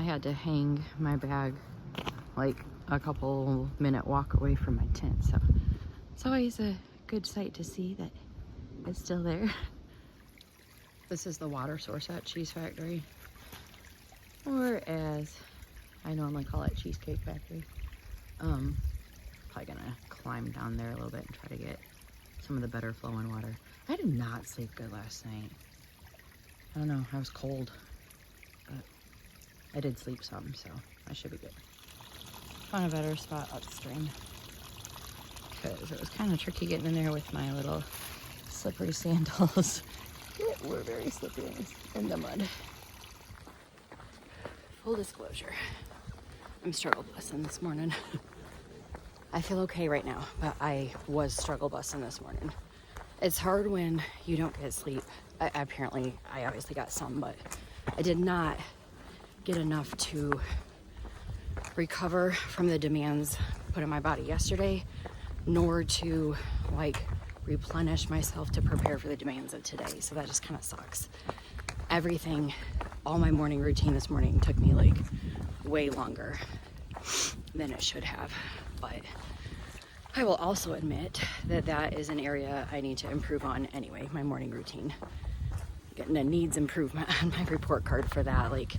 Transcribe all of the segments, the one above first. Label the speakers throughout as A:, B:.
A: had to hang my bag like a couple minute walk away from my tent, so it's always a good sight to see that it's still there. This is the water source at Cheese Factory, or as I normally call it, Cheesecake Factory. Probably gonna climb down there a little bit and try to get some of the better flowing water. I did not sleep good last night. I don't know, I was cold, but I did sleep some, so I should be good. Found a better spot upstream, because it was kind of tricky getting in there with my little slippery sandals. We're very slippery in the mud. Full disclosure, I'm struggle bussing this morning. I feel okay right now, but I was struggle bussing this morning. It's hard when you don't get sleep. I obviously got some, but I did not get enough to recover from the demands put in my body yesterday, nor to like replenish myself to prepare for the demands of today. So that just kind of sucks. Everything, all my morning routine this morning took me like way longer than it should have. But I will also admit that that is an area I need to improve on anyway, my morning routine. Getting a needs improvement on my report card for that. Like,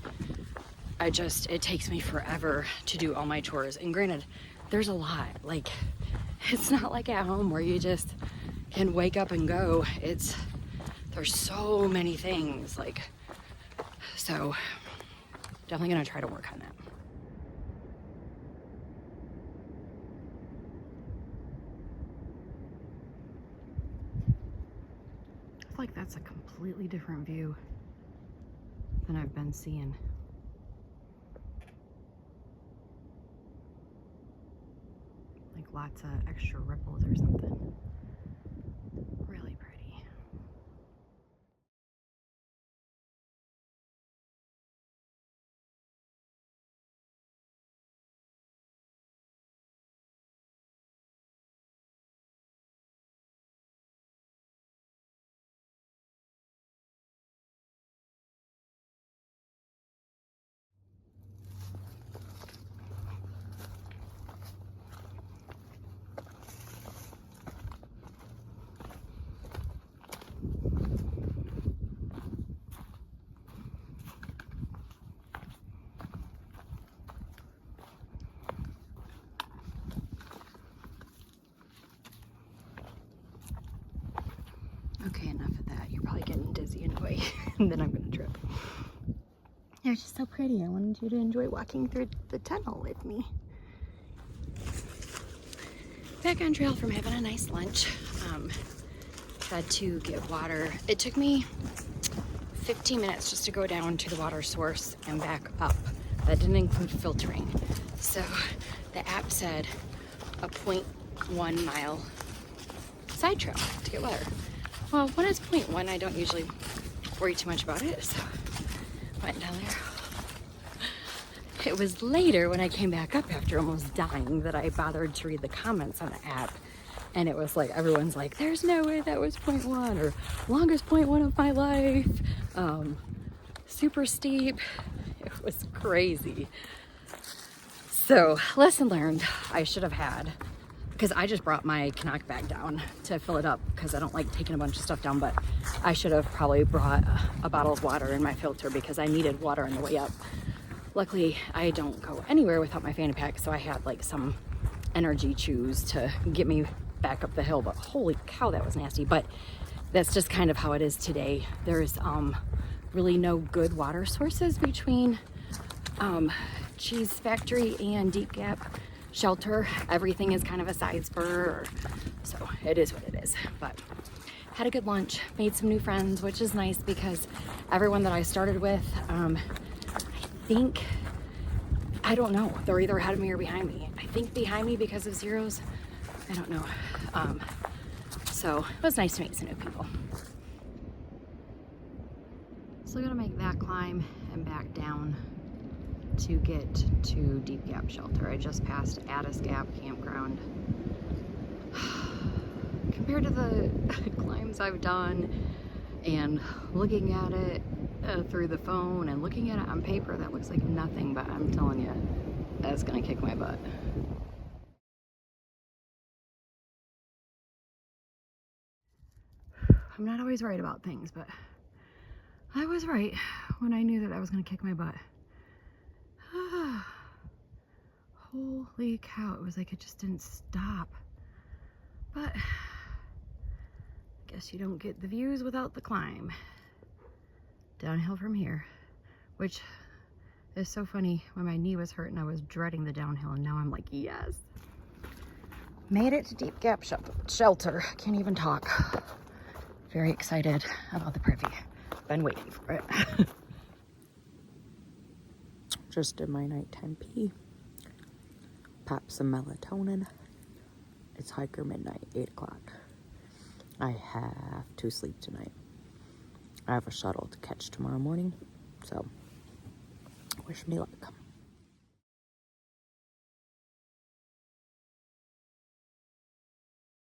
A: it takes me forever to do all my chores. And granted, there's a lot. Like, it's not like at home where you just can wake up and go. There's so many things. Like, so definitely gonna try to work on that. I feel like that's a completely different view than I've been seeing. Like lots of extra ripples or something. Really pretty. Okay, enough of that. You're probably getting dizzy anyway, and then I'm gonna trip. It was just so pretty. I wanted you to enjoy walking through the tunnel with me. Back on trail from having a nice lunch. Had to get water. It took me 15 minutes just to go down to the water source and back up. That didn't include filtering. So the app said a 0.1 mile side trail to get water. Well, when it's 0.1, I don't usually worry too much about it, so went down there. It was later when I came back up after almost dying that I bothered to read the comments on the app, and it was like, everyone's like, there's no way that was 0.1, or longest 0.1 of my life, super steep. It was crazy. So, lesson learned, I should have had, because I just brought my Canuck bag down to fill it up because I don't like taking a bunch of stuff down, but I should have probably brought a bottle of water in my filter because I needed water on the way up. Luckily, I don't go anywhere without my fanny pack, so I had like some energy chews to get me back up the hill, but holy cow, that was nasty. But that's just kind of how it is today. There's really no good water sources between Cheese Factory and Deep Gap Shelter. Everything is kind of a side spur, so it is what it is. But had a good lunch, made some new friends, which is nice because everyone that I started with, I don't know, they're either ahead of me or behind me. I think behind me because of zeros. I don't know. So it was nice to meet some new people. Still gonna make that climb and back down to get to Deep Gap Shelter. I just passed Addis Gap Campground. Compared to the climbs I've done and looking at it, through the phone and looking at it on paper, that looks like nothing, but I'm telling you, that's gonna kick my butt. I'm not always right about things, but I was right when I knew that I was gonna kick my butt. Holy cow, it was like it just didn't stop. But I guess you don't get the views without the climb. Downhill from here, which is so funny. When my knee was hurt and I was dreading the downhill, and now I'm like, yes. Made it to Deep Gap Shelter. Can't even talk. Very excited about the privy. Been waiting for it. Just did my nighttime pee. Pop some melatonin. It's hiker midnight, 8 o'clock. I have to sleep tonight. I have a shuttle to catch tomorrow morning, so wish me luck.